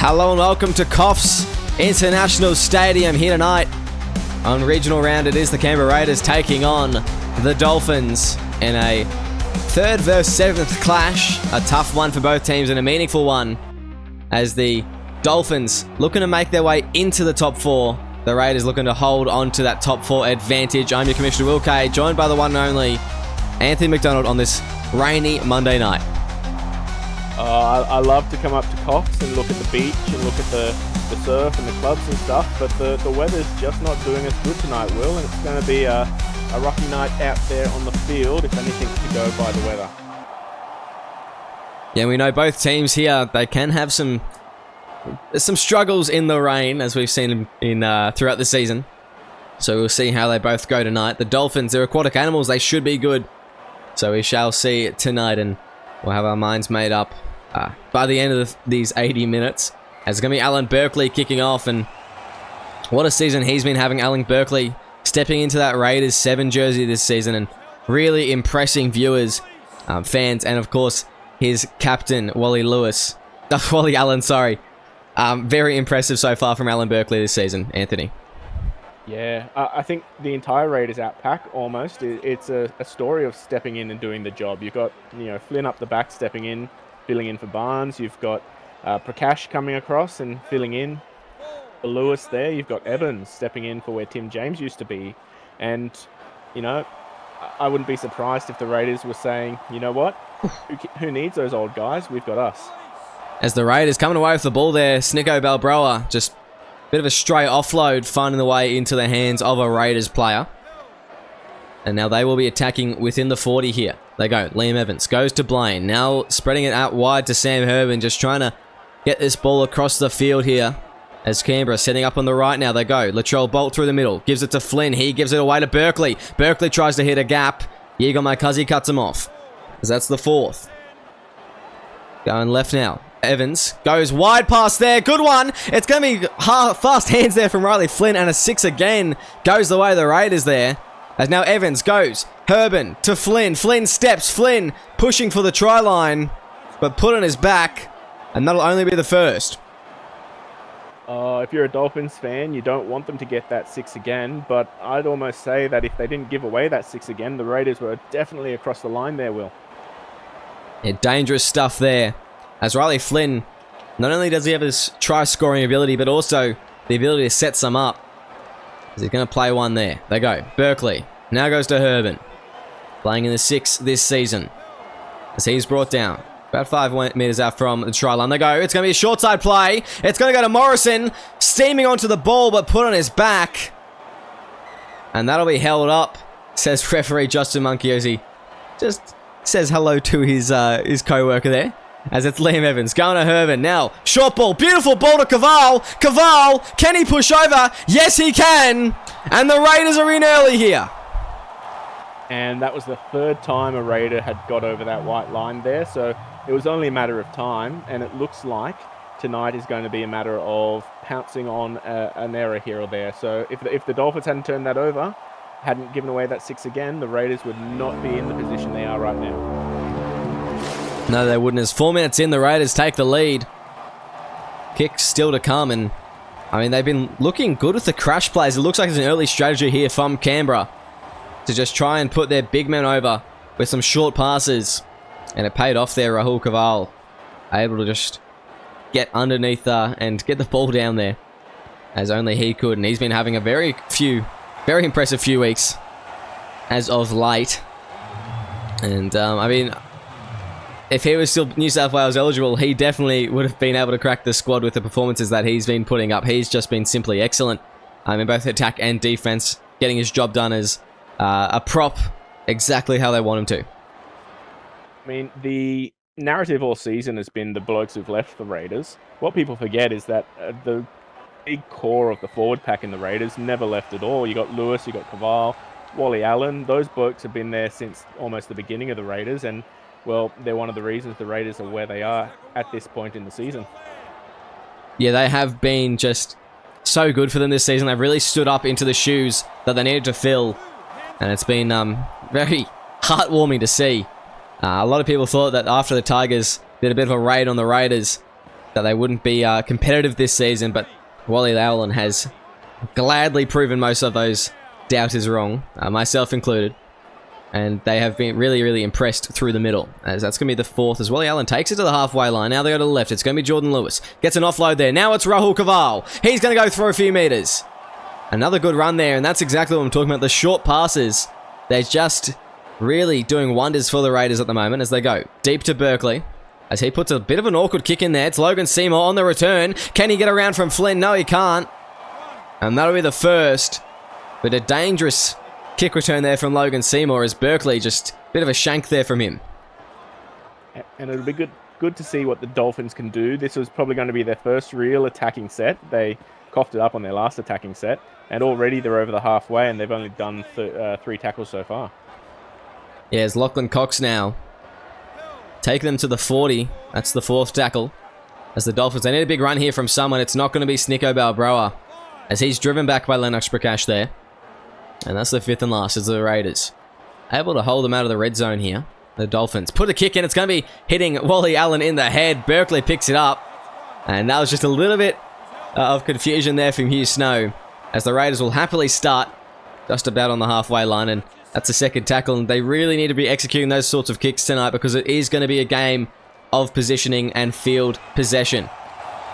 Hello and welcome to Coffs International Stadium here tonight. On regional round, it is the Canberra Raiders taking on the Dolphins in a 3rd versus 7th clash. A tough one for both teams and a meaningful one as the Dolphins looking to make their way into the top 4. The Raiders looking to hold on to that top 4 advantage. I'm your Commissioner Will Kay, joined by the one and only Anthony McDonald on this rainy Monday night. I love to come up to Coffs and look at the beach and look at the surf and the clubs and stuff, but the weather's just not doing us good tonight, Will, and it's going to be a rocky night out there on the field, if anything, to go by the weather. Yeah, we know both teams here, they can have some struggles in the rain, as we've seen in throughout the season. So we'll see how they both go tonight. The Dolphins, they're aquatic animals, they should be good. So we shall see tonight, and we'll have our minds made up by the end of these 80 minutes. As it's going to be Alan Berkeley kicking off, and what a season he's been having. Alan Berkeley stepping into that Raiders 7 jersey this season and really impressing viewers, fans, and of course his captain, Wally Allen, sorry. Very impressive so far from Alan Berkeley this season, Anthony. Yeah, I think the entire Raiders outpack almost. It's a story of stepping in and doing the job. You've got Flynn up the back stepping in, filling in for Barnes. You've got Prakash coming across and filling in for Lewis there. You've got Evans stepping in for where Tim James used to be. And, I wouldn't be surprised if the Raiders were saying, you know what, who needs those old guys? We've got us. As the Raiders coming away with the ball there, Snicko Balbroa just bit of a stray offload, finding the way into the hands of a Raiders player. And now they will be attacking within the 40 here. They go. Liam Evans goes to Blaine. Now spreading it out wide to Sam Herbin, just trying to get this ball across the field here. As Canberra setting up on the right now. They go. Latrell Bolt through the middle. Gives it to Flynn. He gives it away to Berkeley. Berkeley tries to hit a gap. Yigal Maikazi cuts him off. As that's the 4th. Going left now. Evans goes wide pass there. Good one. It's going to be fast hands there from Riley Flynn, and a 6 again goes the way of the Raiders there. As now Evans goes. Herbin to Flynn. Flynn steps. Flynn pushing for the try line, but put on his back, and that'll only be the first. If you're a Dolphins fan, you don't want them to get that 6 again, but I'd almost say that if they didn't give away that 6 again, the Raiders were definitely across the line there, Will. Yeah, dangerous stuff there. As Riley Flynn, not only does he have his try-scoring ability, but also the ability to set some up. He's going to play one there. They go. Berkeley now goes to Herbin. Playing in the 6 this season. As he's brought down. About 5 meters out from the try line. They go. It's going to be a short side play. It's going to go to Morrison. Steaming onto the ball, but put on his back. And that'll be held up, says referee Justin Munchiozzi. Just says hello to his co-worker there. As it's Liam Evans going to Herbin. Now, short ball. Beautiful ball to Caval. Caval, can he push over? Yes, he can. And the Raiders are in early here. And that was the 3rd time a Raider had got over that white line there. So it was only a matter of time. And it looks like tonight is going to be a matter of pouncing on an error here or there. So if the Dolphins hadn't turned that over, hadn't given away that 6 again, the Raiders would not be in the position they are right now. No, they wouldn't. As 4 minutes in, the Raiders take the lead. Kick still to come, and I mean, they've been looking good with the crash plays. It looks like it's an early strategy here from Canberra to just try and put their big men over with some short passes. And it paid off there. Rahul Kaval able to just get underneath and get the ball down there as only he could. And he's been having a very impressive few weeks as of late. And I mean, if he was still New South Wales eligible, he definitely would have been able to crack the squad with the performances that he's been putting up. He's just been simply excellent in both attack and defense, getting his job done as a prop exactly how they want him to. I mean, the narrative all season has been the blokes who've left the Raiders. What people forget is that the big core of the forward pack in the Raiders never left at all. You got Lewis, you got Caval, Wally Allen. Those blokes have been there since almost the beginning of the Raiders, and well, they're one of the reasons the Raiders are where they are at this point in the season. Yeah, they have been just so good for them this season. They've really stood up into the shoes that they needed to fill. And it's been very heartwarming to see. A lot of people thought that after the Tigers did a bit of a raid on the Raiders, that they wouldn't be competitive this season, but Wally Allen has gladly proven most of those doubters wrong, myself included. And they have been really, really impressed through the middle. As that's going to be the fourth as Wally Allen takes it to the halfway line. Now they go to the left. It's going to be Jordan Lewis. Gets an offload there. Now it's Rahul Kaval. He's going to go through a few meters. Another good run there, and that's exactly what I'm talking about. The short passes, they're just really doing wonders for the Raiders at the moment as they go deep to Berkeley. As he puts a bit of an awkward kick in there. It's Logan Seymour on the return. Can he get around from Flynn? No, he can't. And that'll be the first. But a dangerous kick return there from Logan Seymour as Berkeley, just a bit of a shank there from him. And it'll be good to see what the Dolphins can do. This was probably going to be their first real attacking set. They coughed it up on their last attacking set. And already they're over the halfway and they've only done 3 tackles so far. Yeah, it's Lachlan Cox now. Taking them to the 40. That's the 4th tackle. As the Dolphins, they need a big run here from someone. It's not going to be Snicko Balbroa, as he's driven back by Lennox Prakash there. And that's the 5th and last as the Raiders. Able to hold them out of the red zone here. The Dolphins put a kick in. It's going to be hitting Wally Allen in the head. Berkeley picks it up. And that was just a little bit of confusion there from Hugh Snow, as the Raiders will happily start just about on the halfway line. And that's the 2nd tackle. And they really need to be executing those sorts of kicks tonight, because it is going to be a game of positioning and field possession.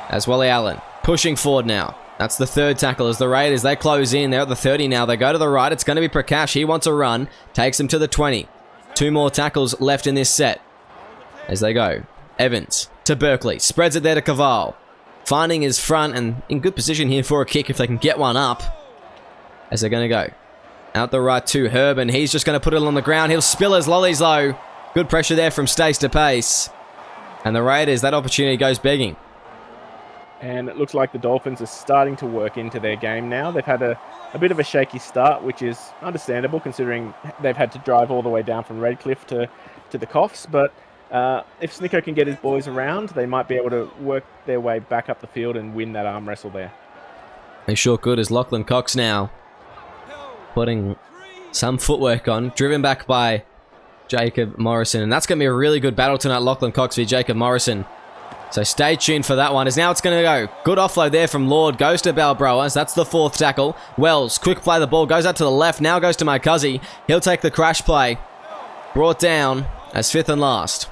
As Wally Allen pushing forward now. That's the 3rd tackle as the Raiders, they close in. They're at the 30 now. They go to the right. It's going to be Prakash. He wants a run. Takes him to the 20. 2 more tackles left in this set. As they go. Evans to Berkeley. Spreads it there to Kaval. Finding his front and in good position here for a kick if they can get one up. As they're going to go. Out the right to Herb, and he's just going to put it on the ground. He'll spill his lollies low. Good pressure there from Stace to Pace. And the Raiders, that opportunity goes begging. And it looks like the Dolphins are starting to work into their game now. They've had a bit of a shaky start, which is understandable considering they've had to drive all the way down from Redcliffe to the Coffs. But if Snicko can get his boys around, they might be able to work their way back up the field and win that arm wrestle there. They sure could, as Lachlan Cox now putting some footwork on, driven back by Jacob Morrison. And that's going to be a really good battle tonight, Lachlan Cox v Jacob Morrison. So stay tuned for that one. As now it's going to go. Good offload there from Lord. Goes to Balbroa. So that's the 4th tackle. Wells, quick play. The ball goes out to the left. Now goes to Maikazi. He'll take the crash play. Brought down as 5th and last.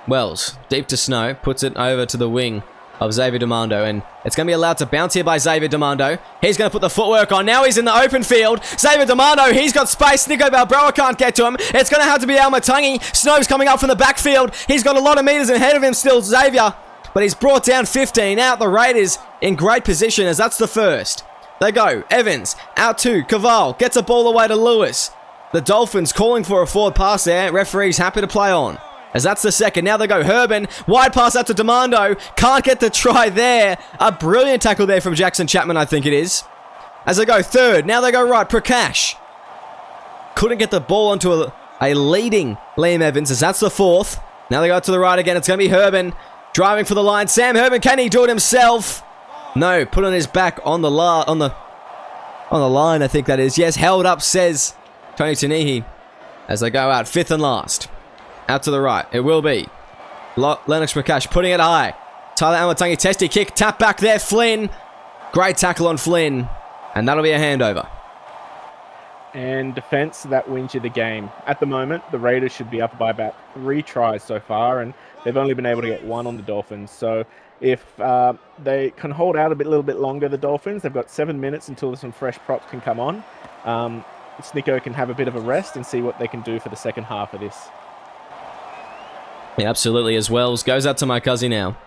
Wells, deep to Snow. Puts it over to the wing of Xavier Demando. And it's going to be allowed to bounce here by Xavier Demando. He's going to put the footwork on. Now he's in the open field. Xavier Demando, he's got space. Snicko Balbroa can't get to him. It's going to have to be Almatangi. Snow's coming up from the backfield. He's got a lot of meters ahead of him still, Xavier. But he's brought down 15. Out the Raiders in great position as that's the 1st. They go. Evans out to Kaval. Gets a ball away to Lewis. The Dolphins calling for a forward pass there. Referee's happy to play on. As that's the 2nd. Now they go Herban. Wide pass out to Demando. Can't get the try there. A brilliant tackle there from Jackson Chapman, I think it is. As they go 3rd. Now they go right. Prakash. Couldn't get the ball onto a leading Liam Evans, as that's the 4th. Now they go to the right again. It's going to be Herban. Driving for the line. Sam Herban, can he do it himself? No. Put on his back on the line, I think that is. Yes, held up, says Tony Tanihi. As they go out. 5th and last. Out to the right. It will be Lennox Prakash putting it high. Tyler Amatangi, testy kick. Tap back there. Flynn. Great tackle on Flynn. And that'll be a handover. And defense, that wins you the game. At the moment, the Raiders should be up by about 3 tries so far, and they've only been able to get 1 on the Dolphins. So if they can hold out a little bit longer, the Dolphins, they've got 7 minutes until some fresh props can come on. Snicko can have a bit of a rest and see what they can do for the second half of this. Yeah, absolutely, as Wells goes out to my cousin now.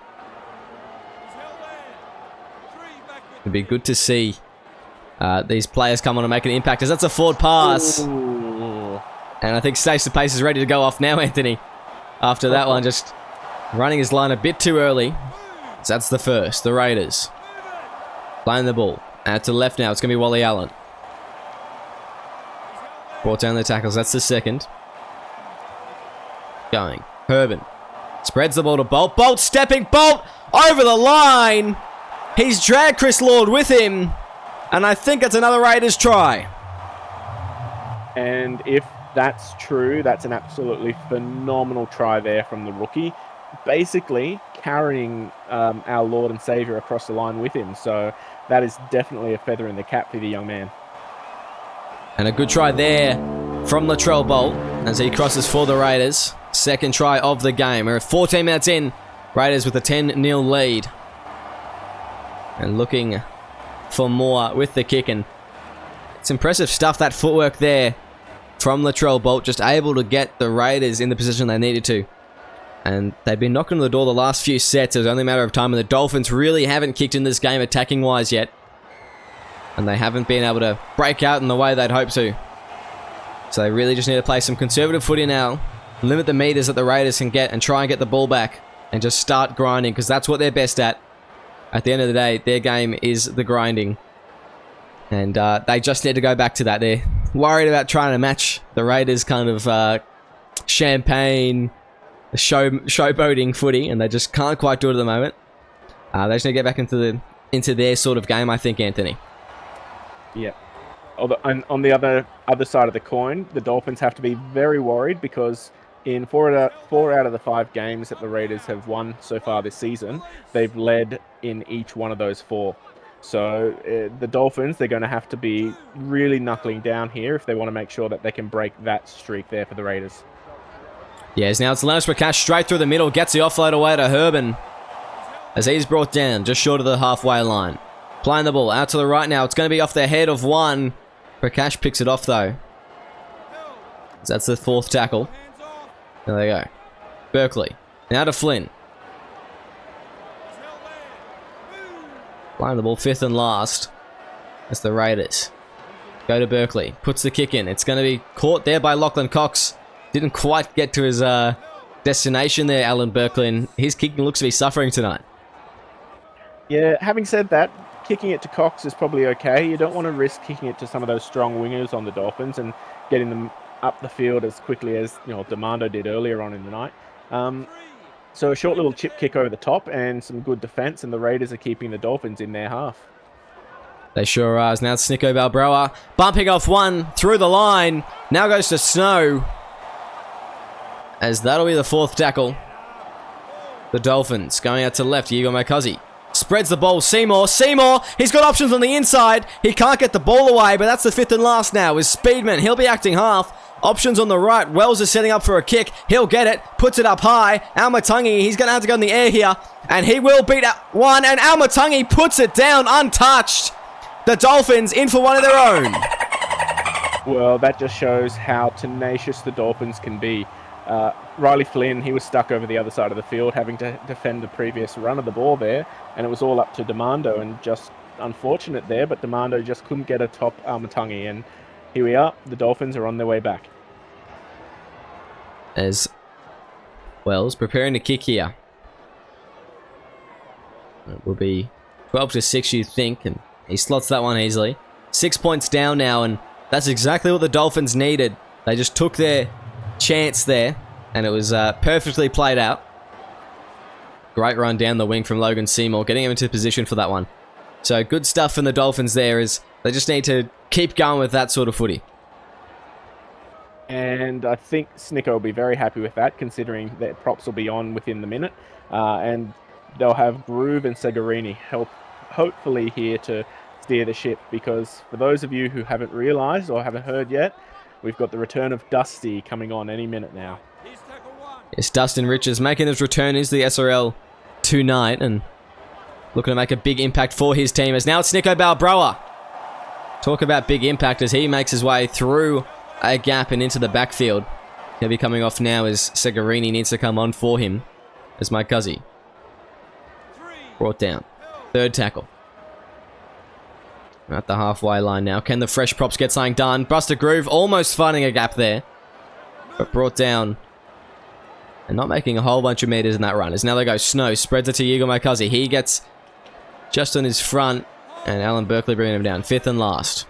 It'd be good to see these players come on and make an impact, as that's a forward pass. Ooh. And I think Stacey Pace is ready to go off now, Anthony. After that one, just running his line a bit too early. So that's the 1st. The Raiders playing the ball. Out to the left now. It's going to be Wally Allen. Brought down the tackles. That's the 2nd. Going. Herban spreads the ball to Bolt. Bolt stepping. Bolt over the line. He's dragged Chris Lord with him. And I think it's another Raiders try. And if that's true, that's an absolutely phenomenal try there from the rookie. basically carrying our Lord and Savior across the line with him. So that is definitely a feather in the cap for the young man. And a good try there from Latrell Bolt as he crosses for the Raiders. Second try of the game. We're 14 minutes in. Raiders with a 10-0 lead. And looking for more with the kick. And it's impressive stuff, that footwork there from Latrell Bolt. Just able to get the Raiders in the position they needed to. And they've been knocking on the door the last few sets. It was only a matter of time. And the Dolphins really haven't kicked in this game attacking-wise yet. And they haven't been able to break out in the way they'd hoped to. So they really just need to play some conservative footy now. Limit the meters that the Raiders can get and try and get the ball back. And just start grinding, because that's what they're best at. At the end of the day, their game is the grinding. And they just need to go back to that. They're worried about trying to match the Raiders' kind of champagne, showboating footy. And they just can't quite do it at the moment. They just need to get back into their sort of game, I think, Anthony. Yeah. And on the other side of the coin, the Dolphins have to be very worried, because in four out of the 5 games that the Raiders have won so far this season, they've led in each one of those 4. So the Dolphins, they're going to have to be really knuckling down here if they want to make sure that they can break that streak there for the Raiders. Yes, now it's Leonard Prakash straight through the middle, gets the offload away to Herban as he's brought down just short of the halfway line. Playing the ball out to the right now. It's going to be off the head of one. Prakash picks it off, though. That's the 4th tackle. There they go. Berkeley. Now to Flynn. Playing the ball 5th and last. That's the Raiders. Go to Berkeley. Puts the kick in. It's going to be caught there by Lachlan Cox. Didn't quite get to his destination there, Alan Berkeley. And his kicking looks to be suffering tonight. Yeah, having said that, kicking it to Cox is probably okay. You don't want to risk kicking it to some of those strong wingers on the Dolphins and getting them up the field as quickly as Demando did earlier on in the night. So a short little chip kick over the top and some good defense, and the Raiders are keeping the Dolphins in their half. They sure are. Now it's Snicko Balbroa bumping off one through the line. Now goes to Snow, as that'll be the 4th tackle. The Dolphins going out to the left. Yigo Mokazi spreads the ball. Seymour, he's got options on the inside. He can't get the ball away, but that's the 5th and last now with Speedman. He'll be acting half. Options on the right. Wells is setting up for a kick. He'll get it. Puts it up high. Almatungi, he's going to have to go in the air here. And he will beat one. And Almatungi puts it down untouched. The Dolphins in for one of their own. Well, that just shows how tenacious the Dolphins can be. Riley Flynn, he was stuck over the other side of the field, having to defend the previous run of the ball there, and it was all up to Demando, and just unfortunate there, but Demando just couldn't get atop Almatungi, and here we are, the Dolphins are on their way back. As Wells preparing to kick here. It will be 12-6, you think, and he slots that one easily. 6 points down now, and that's exactly what the Dolphins needed. They just took their chance there, and it was perfectly played out. Great run down the wing from Logan Seymour, getting him into position for that one. So good stuff from the Dolphins there, is they just need to keep going with that sort of footy. And I think Snicko will be very happy with that, considering that props will be on within the minute, and they'll have Groove and Segarini hopefully here to steer the ship, because for those of you who haven't realised or haven't heard yet, we've got the return of Dusty coming on any minute now. Yes, Dustin Richards making his return into the SRL tonight and looking to make a big impact for his team. As now it's Snicko Balbroa. Talk about big impact as he makes his way through a gap and into the backfield. He'll be coming off now as Segarini needs to come on for him. As Mike Guzzi brought down. 3rd tackle. We're at the halfway line now. Can the fresh props get something done? Buster Groove almost finding a gap there, but brought down and not making a whole bunch of meters in that run. As now they go Snow, spreads it to Yigo Mokazi. He gets just on his front, and Alan Berkeley bringing him down. 5th and last.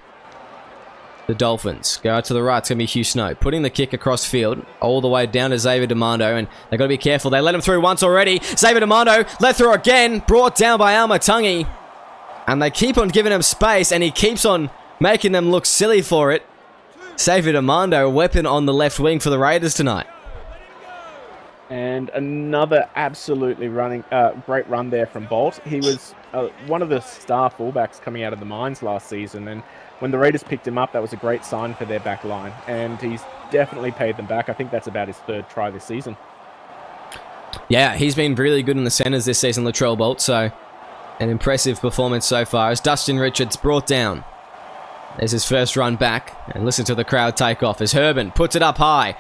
The Dolphins go out to the right. It's going to be Hugh Snow, putting the kick across field all the way down to Xavier Demando, and they've got to be careful. They let him through once already. Xavier Demando let through again, brought down by Almatungi. And they keep on giving him space, and he keeps on making them look silly for it. Xavier Demando, a weapon on the left wing for the Raiders tonight. And another absolutely great run there from Bolt. He was one of the star fullbacks coming out of the mines last season, and when the Raiders picked him up, that was a great sign for their back line, and he's definitely paid them back. I think that's about his 3rd try this season. Yeah, he's been really good in the centres this season, Latrell Bolt, so an impressive performance so far as Dustin Richards brought down. There's his first run back, and listen to the crowd take off as Herman puts it up high.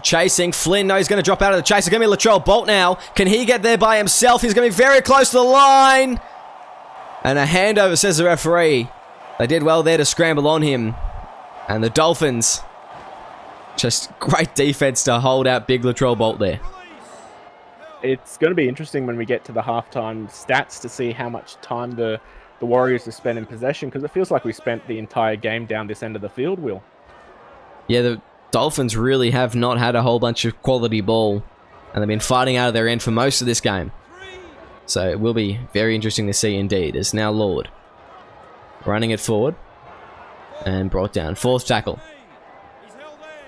Chasing, Flynn, no, he's going to drop out of the chase. It's going to be Latrell Bolt now. Can he get there by himself? He's going to be very close to the line. And a handover, says the referee. They did well there to scramble on him. And the Dolphins, just great defense to hold out big Latrell Bolt there. It's going to be interesting when we get to the halftime stats to see how much time the Warriors have spent in possession, because it feels like we spent the entire game down this end of the field, Will. Yeah, the Dolphins really have not had a whole bunch of quality ball, and they've been fighting out of their end for most of this game. So it will be very interesting to see indeed. As now Lord running it forward and brought down. 4th tackle.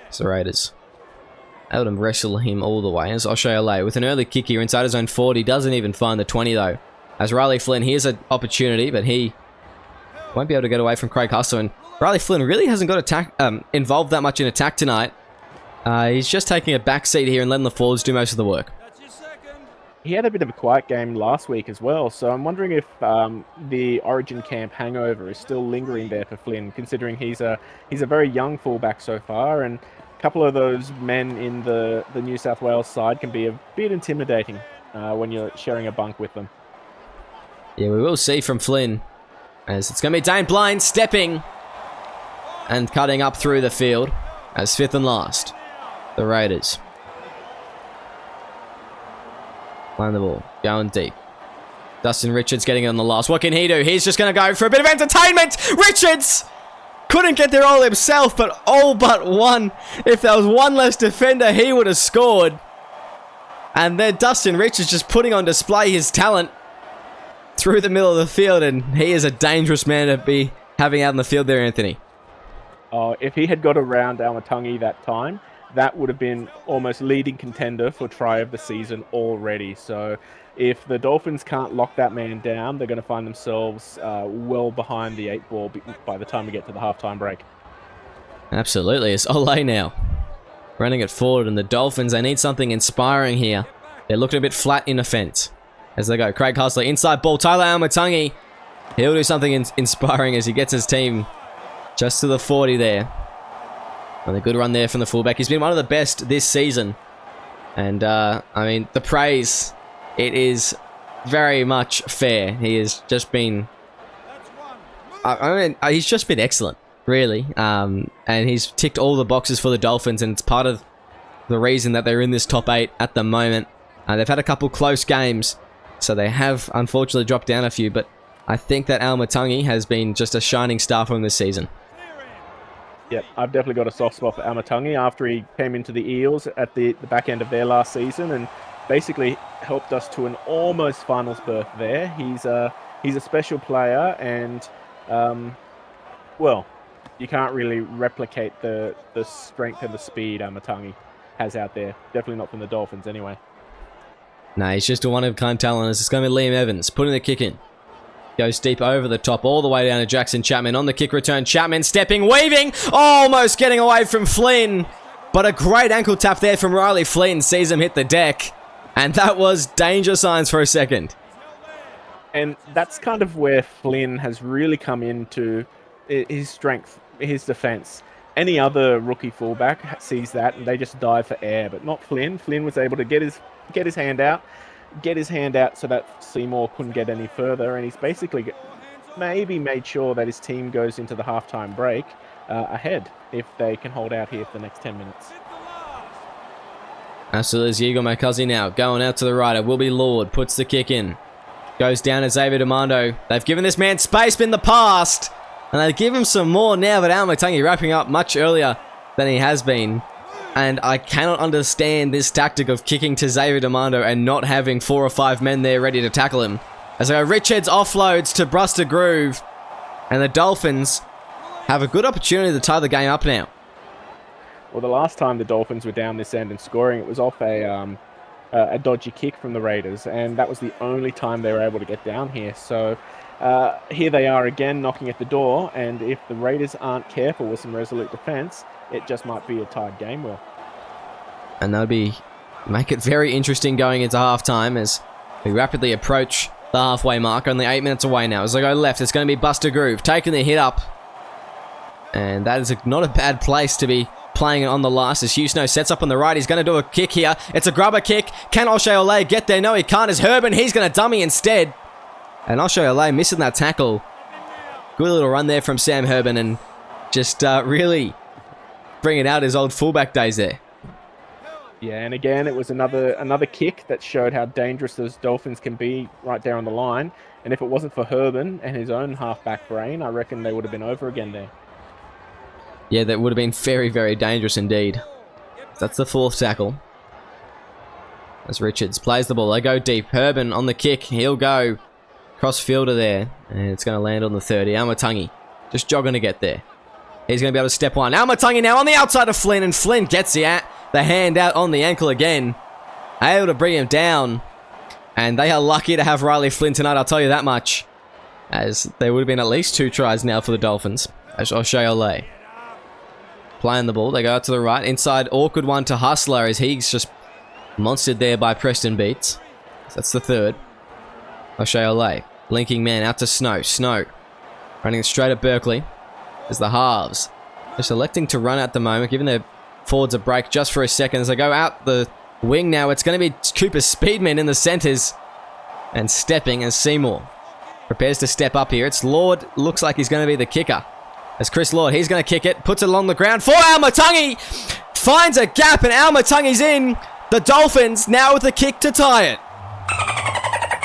So Raiders able to wrestle him all the way as O'Shea with an early kick here inside his own 40. Doesn't even find the 20 though. As Riley Flynn, here's an opportunity, but he won't be able to get away from Craig Hustler. And Riley Flynn really hasn't got involved that much in attack tonight. He's just taking a back seat here and letting the forwards do most of the work. He had a bit of a quiet game last week as well, so I'm wondering if the Origin camp hangover is still lingering there for Flynn, considering he's a very young fullback so far, and a couple of those men in the New South Wales side can be a bit intimidating when you're sharing a bunk with them. Yeah, we will see from Flynn, as it's going to be Dane Blind stepping and cutting up through the field as 5th and last. The Raiders. Playing the ball, going deep. Dustin Richards getting it on the last. What can he do? He's just going to go for a bit of entertainment. Richards couldn't get there all himself, but all but one. If there was one less defender, he would have scored. And then Dustin Richards just putting on display his talent through the middle of the field, and he is a dangerous man to be having out in the field there, Anthony. Oh, if he had got around Almatungi that time, that would have been almost leading contender for try of the season already. So if the Dolphins can't lock that man down, they're going to find themselves well behind the 8 ball by the time we get to the halftime break. Absolutely. It's Ole now running it forward, and the Dolphins, they need something inspiring here. They're looking a bit flat in offense as they go. Craig Hustler, inside ball. Tyler Almatungi, he'll do something inspiring as he gets his team just to the 40 there. And a good run there from the fullback. He's been one of the best this season. And, I mean, the praise, it is very much fair. He has just been... he's just been excellent, really. And he's ticked all the boxes for the Dolphins, and it's part of the reason that they're in this top 8 at the moment. They've had a couple close games, so they have unfortunately dropped down a few, but I think that Almatungi has been just a shining star for him this season. Yep, I've definitely got a soft spot for Almatungi after he came into the Eels at the back end of their last season and basically helped us to an almost finals berth there. He's a special player, and well, you can't really replicate the strength and the speed Almatungi has out there. Definitely not from the Dolphins anyway. No, he's just a one-of-a-kind talent. It's going to be Liam Evans putting the kick in. Goes deep over the top, all the way down to Jackson Chapman on the kick return. Chapman stepping, weaving, almost getting away from Flynn. But a great ankle tap there from Riley Flynn. Sees him hit the deck. And that was danger signs for a second. And that's kind of where Flynn has really come into his strength, his defense. Any other rookie fullback sees that and they just dive for air, but not Flynn. Flynn was able to get his hand out so that Seymour couldn't get any further, and he's basically maybe made sure that his team goes into the halftime break ahead if they can hold out here for the next 10 minutes. Absolutely, as Igor Makazi now going out to the right. It will be Lord, puts the kick in. Goes down to Xavier Demando. They've given this man space in the past, and they give him some more now, but Almatungi wrapping up much earlier than he has been. And I cannot understand this tactic of kicking to Xavier Demando and not having 4 or 5 men there ready to tackle him. As Richards offloads to Buster Groove, and the Dolphins have a good opportunity to tie the game up now. Well, the last time the Dolphins were down this end and scoring, it was off a a dodgy kick from the Raiders, and that was the only time they were able to get down here. So here they are again knocking at the door, and if the Raiders aren't careful with some resolute defense, it just might be a tied game, Will. And that would make it very interesting going into halftime as we rapidly approach the halfway mark. Only 8 minutes away now. As I go left, it's going to be Buster Groove taking the hit up. And that is not a bad place to be playing it on the last as Hugh Snow sets up on the right. He's going to do a kick here. It's a grubber kick. Can O'Shea Ole get there? No, he can't. As Herbin, he's going to dummy instead. And O'Shea Ole missing that tackle. Good little run there from Sam Herbin and just really bringing out his old fullback days there. Yeah, and again, it was another kick that showed how dangerous those Dolphins can be right there on the line. And if it wasn't for Herbin and his own halfback brain, I reckon they would have been over again there. Yeah, that would have been very, very dangerous indeed. That's the 4th tackle. As Richards plays the ball, they go deep. Herbin on the kick. He'll go cross fielder there. And it's going to land on the 30. Almatangi just jogging to get there. He's going to be able to step one. Almatangi now on the outside of Flynn. And Flynn gets the hand out on the ankle again. Able to bring him down. And they are lucky to have Riley Flynn tonight, I'll tell you that much. As there would have been at least 2 tries now for the Dolphins. As O'Shea Ole playing the ball. They go out to the right. Inside, awkward one to Hustler as he's just monstered there by Preston Beats. So that's the 3rd. O'Shea Ole linking man out to Snow. Snow running straight at Berkeley as the halves. They're selecting to run at the moment, giving their forwards a break just for a second. As they go out the wing now, it's going to be Cooper Speedman in the centres. And stepping as Seymour prepares to step up here. It's Lord. Looks like he's going to be the kicker. As Chris Lord, he's going to kick it, puts it along the ground for Almatangi. Finds a gap and Almatangi's in. The Dolphins now with a kick to tie it.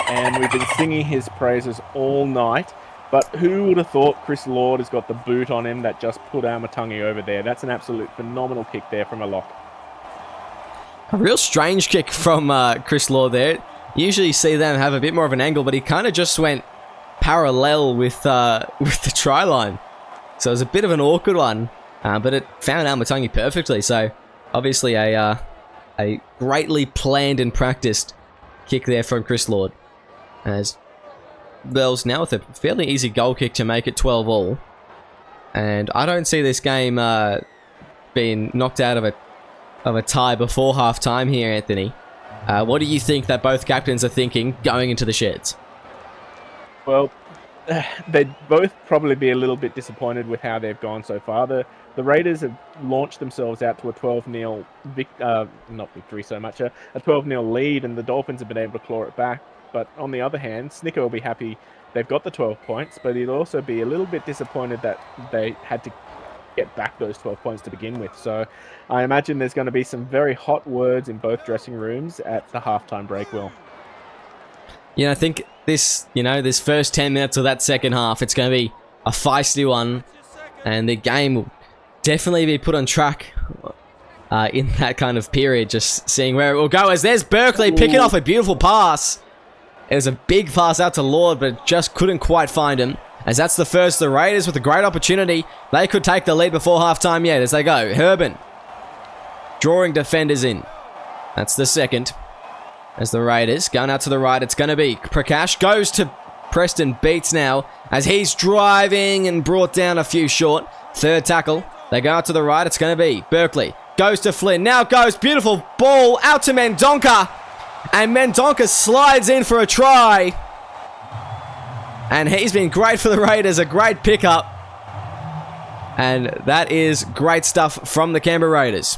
And we've been singing his praises all night. But who would have thought Chris Lord has got the boot on him that just put Almatangi over there? That's an absolute phenomenal kick there from a lock. A real strange kick from Chris Lord there. Usually see them have a bit more of an angle, but he kind of just went parallel with the try line. So it was a bit of an awkward one, but it found Almatangi perfectly. So obviously a greatly planned and practiced kick there from Chris Lord. As Bells now with a fairly easy goal kick to make it 12-all. And I don't see this game being knocked out of a tie before half-time here, Anthony. What do you think that both captains are thinking going into the sheds? Well, they'd both probably be a little bit disappointed with how they've gone so far. The Raiders have launched themselves out to a 12-0 not victory so much, a 12-0 lead, and the Dolphins have been able to claw it back. But on the other hand, Snicker will be happy they've got the 12 points, but he'll also be a little bit disappointed that they had to get back those 12 points to begin with. So I imagine there's going to be some very hot words in both dressing rooms at the halftime break, Will. Yeah, I think this first 10 minutes of that second half, it's going to be a feisty one, and the game will definitely be put on track in that kind of period, just seeing where it will go. As there's Berkeley picking off a beautiful pass. It was a big pass out to Lord, but just couldn't quite find him. As that's the first, the Raiders with a great opportunity. They could take the lead before halftime yet as they go. Herbin drawing defenders in. That's the second. As the Raiders going out to the right, it's going to be Prakash goes to Preston Beats now as he's driving and brought down a few short. 3rd tackle. They go out to the right. It's going to be Berkeley. Goes to Flynn. Now goes. Beautiful ball out to Mendonca. And Mendonca slides in for a try. And he's been great for the Raiders. A great pickup. And that is great stuff from the Canberra Raiders.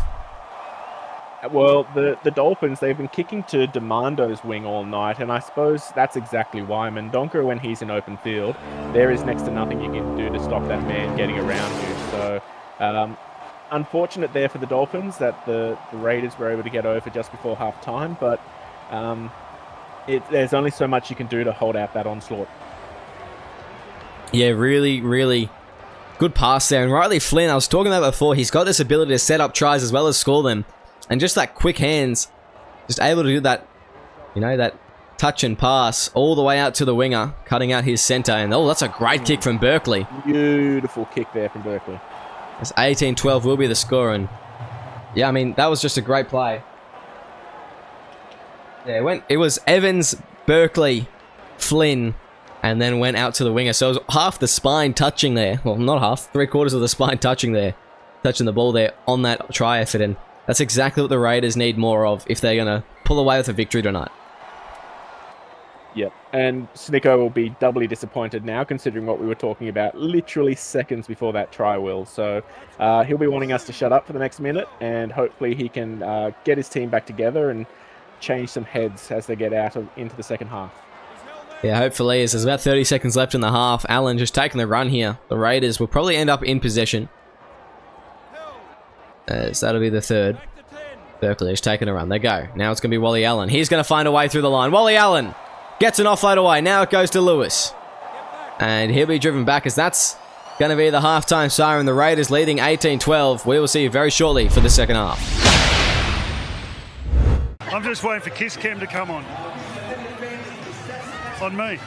Well, the Dolphins, they've been kicking to Demando's wing all night, and I suppose that's exactly why. Mendonca, when he's in open field, there is next to nothing you can do to stop that man getting around you. So, unfortunate there for the Dolphins that the Raiders were able to get over just before half-time, but there's only so much you can do to hold out that onslaught. Yeah, really, really good pass there. And Riley Flynn, I was talking about before, he's got this ability to set up tries as well as score them. And just that quick hands, just able to do that, that touch and pass all the way out to the winger, cutting out his centre. And that's a great kick from Berkeley. Beautiful kick there from Berkeley. It's 18-12 will be the score. And yeah, I mean, that was just a great play. Yeah, it was Evans, Berkeley, Flynn, and then went out to the winger. So it was half the spine touching there. Well, not half, 3/4 of the spine touching there. Touching the ball there on that try effort. And that's exactly what the Raiders need more of if they're going to pull away with a victory tonight. Yep, and Snicko will be doubly disappointed now, considering what we were talking about literally seconds before that try, Will. So he'll be wanting us to shut up for the next minute, and hopefully he can get his team back together and change some heads as they get into the second half. Yeah, hopefully, as there's about 30 seconds left in the half. Allen just taking the run here. The Raiders will probably end up in possession. So that'll be the third. Berkeley is taking a run. They go. Now it's going to be Wally Allen. He's going to find a way through the line. Wally Allen gets an offload away. Now it goes to Lewis. And he'll be driven back as that's going to be the halftime siren. The Raiders leading 18-12. We will see you very shortly for the second half. I'm just waiting for Kiss Cam to come on me.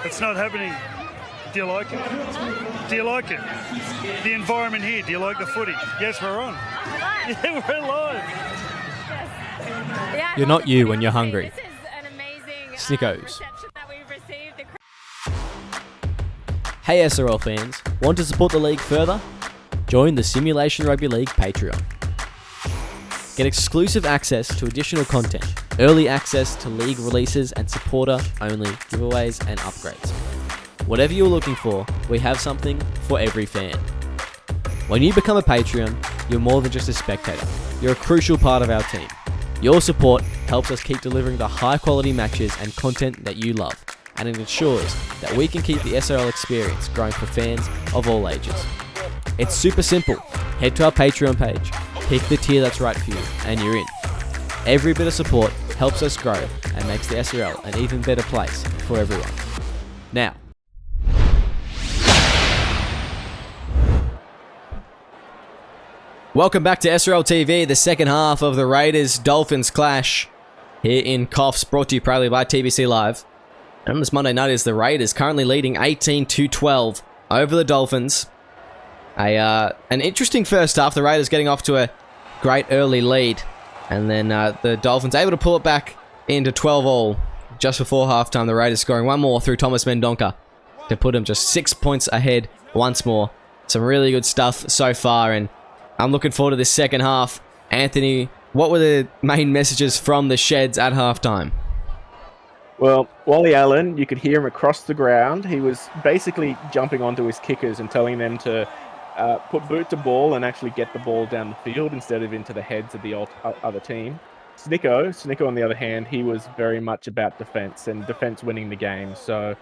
It's not happening. Do you like it? Do you like it? The environment here, do you like the footy? Yes, we're on. Yeah, we're live. Yes. You're not you when you're hungry. This is an amazing Snickos. reception that we've received. Hey SRL fans, want to support the league further? Join the Simulation Rugby League Patreon. Get exclusive access to additional content, early access to league releases and supporter-only giveaways and upgrades. Whatever you're looking for, we have something for every fan. When you become a Patreon, you're more than just a spectator. You're a crucial part of our team. Your support helps us keep delivering the high-quality matches and content that you love, and it ensures that we can keep the SRL experience growing for fans of all ages. It's super simple. Head to our Patreon page, pick the tier that's right for you, and you're in. Every bit of support helps us grow and makes the SRL an even better place for everyone. Now, welcome back to SRL TV, the second half of the Raiders-Dolphins clash here in Coffs, brought to you proudly by TBC Live. And on this Monday night is the Raiders currently leading 18-12 over the Dolphins. An interesting first half, the Raiders getting off to a great early lead. And then the Dolphins able to pull it back into 12-all just before halftime. The Raiders scoring one more through Thomas Mendonca to put them just 6 points ahead once more. Some really good stuff so far, and I'm looking forward to this second half. Anthony, what were the main messages from the sheds at halftime? Well, Wally Allen, you could hear him across the ground. He was basically jumping onto his kickers and telling them to put boot to ball and actually get the ball down the field instead of into the heads of the other team. Snicko, on the other hand, he was very much about defense and defense winning the game. So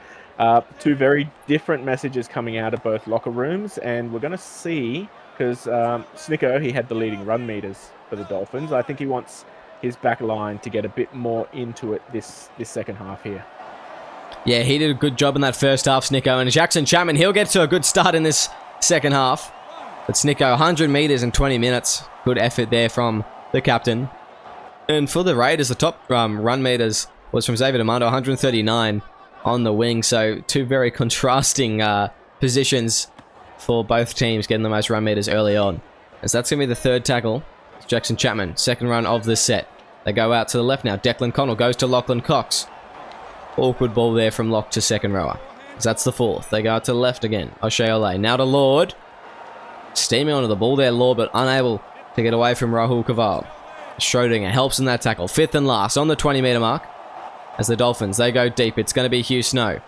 two very different messages coming out of both locker rooms, and we're going to see, because Snicko, he had the leading run meters for the Dolphins. I think he wants his back line to get a bit more into it this second half here. Yeah, he did a good job in that first half, Snicko, and Jackson Chapman, he'll get to a good start in this second half. But Snicko, 100 meters in 20 minutes. Good effort there from the captain. And for the Raiders, the top run meters was from Xavier Demando, 139 on the wing. So two very contrasting positions for both teams getting the most run meters early on. As that's going to be the third tackle. It's Jackson Chapman, second run of the set. They go out to the left now. Declan Connell goes to Lachlan Cox. Awkward ball there from Lock to second rower. So that's the fourth. They go out to the left again. O'Shea Ole. Now to Lord. Steaming onto the ball there, Lord, but unable to get away from Rahul Kaval. Schrodinger helps in that tackle. Fifth and last on the 20-meter mark. As the Dolphins, they go deep. It's going to be Hugh Snow.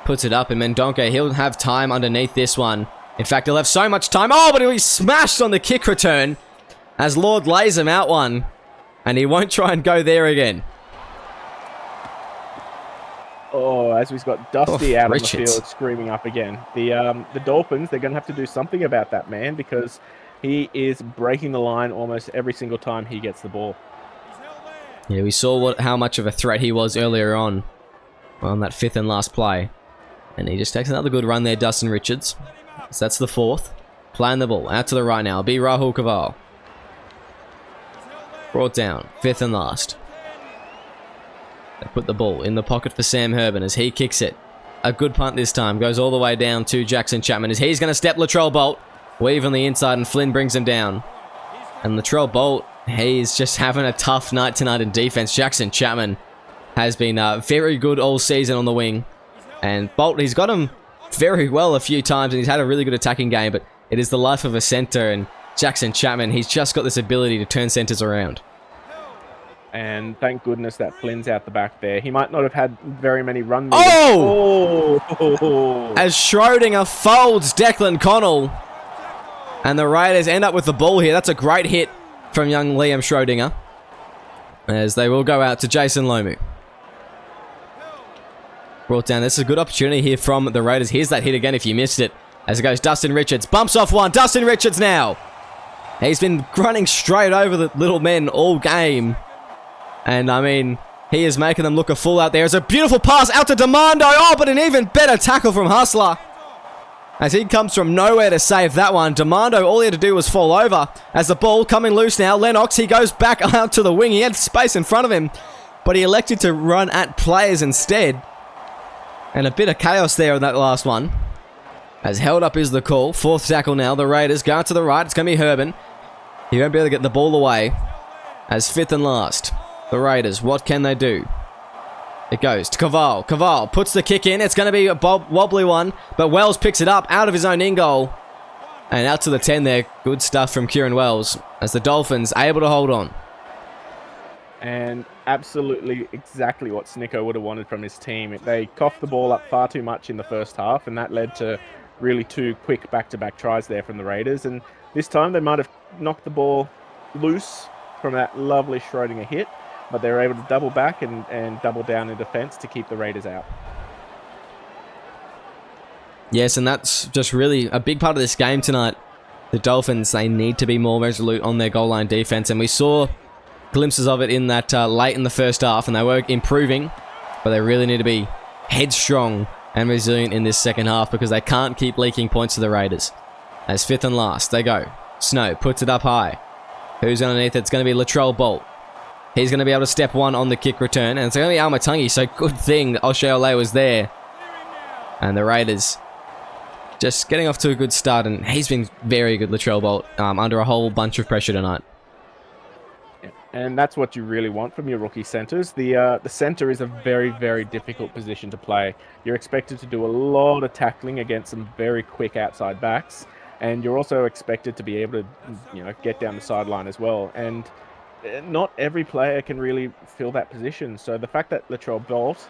Puts it up, and Mendonca, he'll have time underneath this one. In fact, he'll have so much time. Oh, but he'll be smashed on the kick return as Lord lays him out one, and he won't try and go there again. Oh, as we've got Dusty out Richards on the field screaming up again. The Dolphins, they're going to have to do something about that man, because he is breaking the line almost every single time he gets the ball. Yeah, we saw how much of a threat he was earlier on that fifth and last play. And he just takes another good run there, Dustin Richards. So that's the fourth. Playing the ball out to the right now. Be Rahul Kaval. Brought down. Fifth and last. They put the ball in the pocket for Sam Herban as he kicks it. A good punt this time. Goes all the way down to Jackson Chapman as he's going to step Latrell Bolt. Weave on the inside and Flynn brings him down. And Latrell Bolt He's just having a tough night tonight in defense. Jackson Chapman has been very good all season on the wing. And Bolt, he's got him very well a few times, and he's had a really good attacking game, but it is the life of a centre, and Jackson Chapman, he's just got this ability to turn centres around. And thank goodness that Flynn's out the back there. He might not have had very many run meters. Oh! As Schrodinger folds Declan Connell, and the Raiders end up with the ball here. That's a great hit from young Liam Schrodinger, as they will go out to Jason Lomu. Brought down. This is a good opportunity here from the Raiders. Here's that hit again if you missed it. As it goes, Dustin Richards bumps off one. Dustin Richards now. He's been running straight over the little men all game. And, I mean, he is making them look a fool out there. It's a beautiful pass out to Demando. Oh, but an even better tackle from Hustler, as he comes from nowhere to save that one. Demando, all he had to do was fall over. As the ball coming loose now, Lennox, he goes back out to the wing. He had space in front of him, but he elected to run at players instead. And a bit of chaos there in that last one. As held up is the call. Fourth tackle now. The Raiders go out to the right. It's going to be Herbin. He won't be able to get the ball away. As fifth and last, the Raiders, what can they do? It goes to Caval. Caval puts the kick in. It's going to be a wobbly one, but Wells picks it up out of his own in goal. And out to the 10 there. Good stuff from Kieran Wells, as the Dolphins able to hold on. And absolutely exactly what Snicko would have wanted from his team. They coughed the ball up far too much in the first half, and that led to really 2 quick back-to-back tries there from the Raiders. And this time they might have knocked the ball loose from that lovely Schrodinger hit, but they were able to double back and double down in defense to keep the Raiders out. Yes, and that's just really a big part of this game tonight. The Dolphins, they need to be more resolute on their goal line defense, and we saw glimpses of it in that late in the first half, and they were improving, but they really need to be headstrong and resilient in this second half, because they can't keep leaking points to the Raiders. As fifth and last, they go. Snow puts it up high. Who's underneath it? It's going to be Latrell Bolt. He's going to be able to step one on the kick return, and it's going to be Almatangi, so good thing Oshiole was there. And the Raiders just getting off to a good start, and he's been very good, Latrell Bolt, under a whole bunch of pressure tonight. And that's what you really want from your rookie centers. The center is a very, very difficult position to play. You're expected to do a lot of tackling against some very quick outside backs, and you're also expected to be able to, get down the sideline as well. And not every player can really fill that position. So the fact that Latrell Bolt,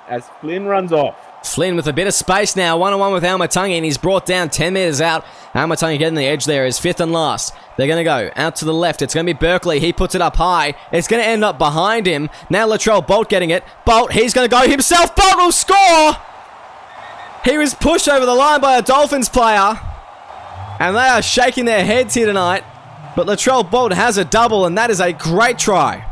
as Flynn runs off. Flynn with a bit of space now, one-on-one with Almatangi, and he's brought down 10 metres out. Almatangi getting the edge there is fifth and last. They're going to go out to the left. It's going to be Berkeley. He puts it up high. It's going to end up behind him. Now Latrell Bolt getting it. Bolt, he's going to go himself. Bolt will score! He was pushed over the line by a Dolphins player, and they are shaking their heads here tonight. But Latrell Bolt has a double, and that is a great try.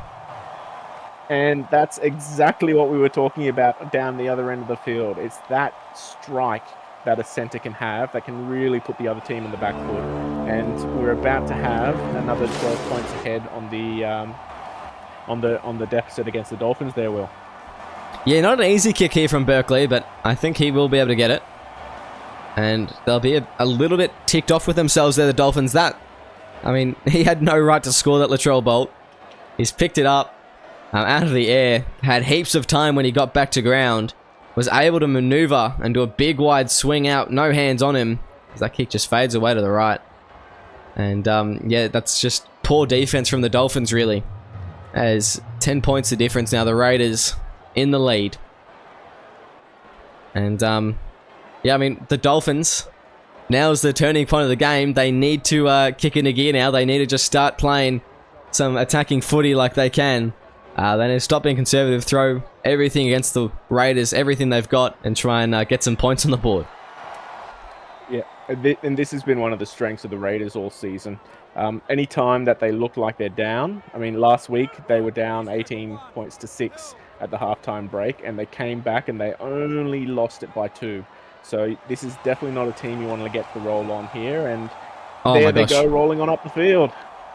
And that's exactly what we were talking about down the other end of the field. It's that strike that a centre can have that can really put the other team in the back foot. And we're about to have another 12 points ahead on the deficit against the Dolphins there, Will. Yeah, not an easy kick here from Berkeley, but I think he will be able to get it. And they'll be a little bit ticked off with themselves there, the Dolphins. He had no right to score that Latrell Bolt. He's picked it up out of the air, had heaps of time when he got back to ground, was able to maneuver and do a big wide swing out, no hands on him, as that kick just fades away to the right. And that's just poor defense from the Dolphins, really, as 10 points the difference now. The Raiders in the lead. And the Dolphins, now's the turning point of the game. They need to kick into gear now. They need to just start playing some attacking footy like they can. They need to stop being conservative, throw everything against the Raiders, everything they've got, and try and get some points on the board. Yeah, and this has been one of the strengths of the Raiders all season. Any time that they look like they're down, last week they were down 18 points to 6 at the halftime break, and they came back and they only lost it by 2. So this is definitely not a team you want to get the roll on here, and there they go rolling on up the field.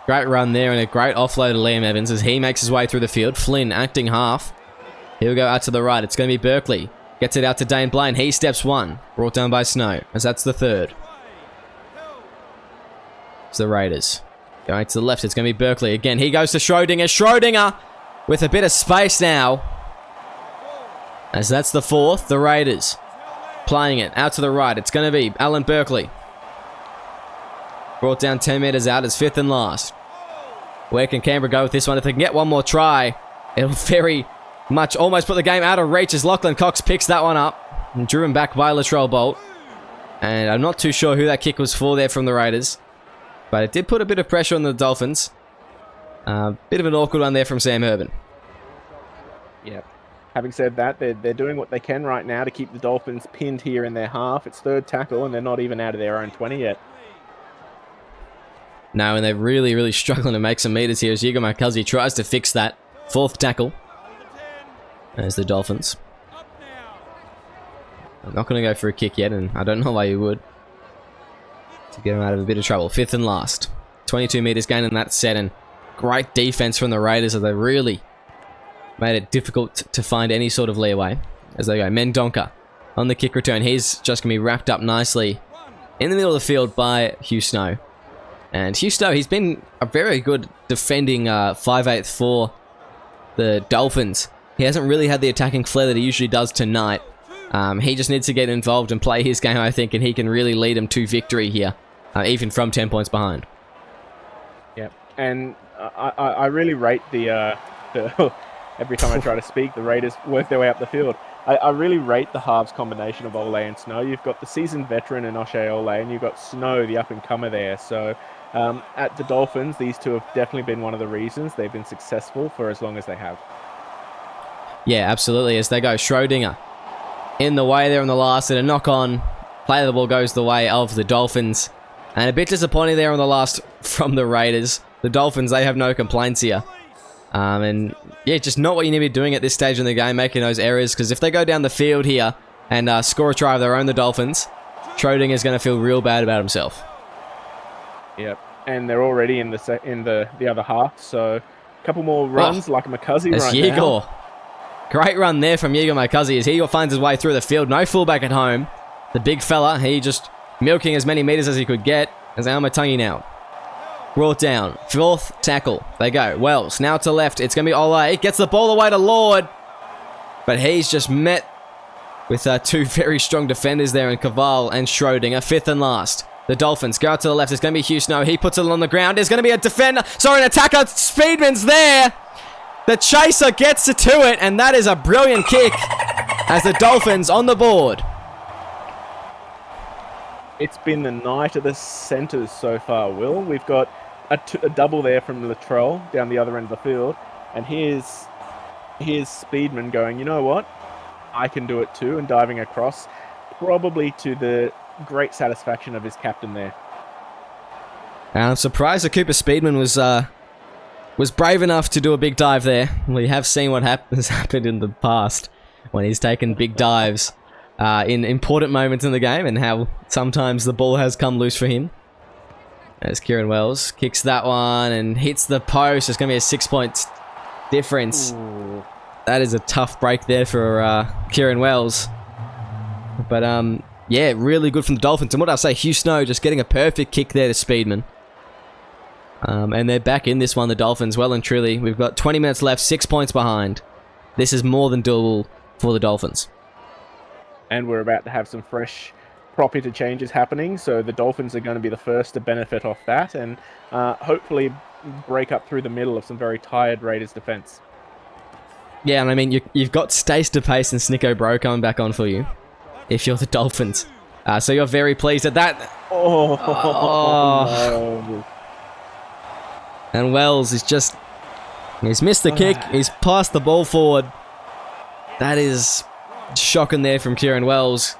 Great run there and a great offload to Liam Evans as he makes his way through the field. Flynn acting half. He'll go out to the right. It's going to be Berkeley. Gets it out to Dane Blaine. He steps one. Brought down by Snow, as that's the third. It's the Raiders. Going to the left, it's going to be Berkeley. Again, he goes to Schrodinger. Schrodinger with a bit of space now. As that's the fourth, the Raiders playing it out to the right. It's going to be Alan Berkeley. Brought down 10 metres out as fifth and last. Where can Canberra go with this one? If they can get one more try, it'll very much almost put the game out of reach as Lachlan Cox picks that one up and driven back by Latrell Bolt. And I'm not too sure who that kick was for there from the Raiders, but it did put a bit of pressure on the Dolphins. Bit of an awkward one there from Sam Urban. Yep. Having said that, they're doing what they can right now to keep the Dolphins pinned here in their half. It's third tackle, and they're not even out of their own 20 yet. No, and they're really, really struggling to make some meters here as Yiga Makazi tries to fix that. Fourth tackle. There's the Dolphins. I'm not going to go for a kick yet, and I don't know why you would. To get them out of a bit of trouble. Fifth and last. 22 meters gain in that set, and great defense from the Raiders as they really made it difficult to find any sort of leeway. As they go, Mendonca on the kick return. He's just going to be wrapped up nicely in the middle of the field by Hugh Snow. And Hugh Snow, he's been a very good defending 5'8" for the Dolphins. He hasn't really had the attacking flair that he usually does tonight. He just needs to get involved and play his game, I think, and he can really lead them to victory here, even from 10 points behind. Yep, and I really rate the every time I try to speak, the Raiders work their way up the field. I really rate the halves combination of Ole and Snow. You've got the seasoned veteran in O'Shea Ole, and you've got Snow, the up-and-comer there. So at the Dolphins, these two have definitely been one of the reasons they've been successful for as long as they have. Yeah, absolutely. As they go, Schrodinger in the way there on the last, and a knock-on. Play of the ball goes the way of the Dolphins. And a bit disappointing there on the last from the Raiders. The Dolphins, they have no complaints here. And yeah, just not what you need to be doing at this stage in the game, making those errors, because if they go down the field here and score a try of their own, the Dolphins, Schrodinger is going to feel real bad about himself. Yep, and they're already in the other half, so a couple more runs like McCuzzy right Yegor. now. Great run there from Yiga Makazi as he finds his way through the field. No fullback at home. The big fella, he just milking as many meters as he could get. As Almatungi now brought down. Fourth tackle. They go. Wells now to left. It's going to be Ole. Gets the ball away to Lord. But he's just met with two very strong defenders there in Caval and Schrodinger. Fifth and last. The Dolphins go out to the left. It's going to be Hugh Snow. He puts it on the ground. There's going to be a defender. Sorry, an attacker. Speedman's there. The chaser gets to it, and that is a brilliant kick as the Dolphins on the board. It's been the night of the centres so far, Will. We've got a double there from Latrell down the other end of the field, and here's Speedman going, you know what? I can do it too, and diving across, probably to the great satisfaction of his captain there. And I'm surprised that Cooper Speedman was brave enough to do a big dive there. We have seen what has happened in the past when he's taken big dives in important moments in the game, and how sometimes the ball has come loose for him. As Kieran Wells kicks that one and hits the post. It's going to be a 6 point difference. Ooh. That is a tough break there for Kieran Wells. But yeah, really good from the Dolphins. And what I say, Hugh Snow just getting a perfect kick there to Speedman. And they're back in this one, the Dolphins, well and truly. We've got 20 minutes left, 6 points behind. This is more than doable for the Dolphins. And we're about to have some fresh prop interchanges happening, so the Dolphins are going to be the first to benefit off that, and hopefully break up through the middle of some very tired Raiders defence. Yeah, and I mean, you've got Stace DePace and Snicko Bro coming back on for you, if you're the Dolphins. So you're very pleased at that. Oh. No. And Wells is just... He's missed the kick. He's passed the ball forward. That is shocking there from Kieran Wells.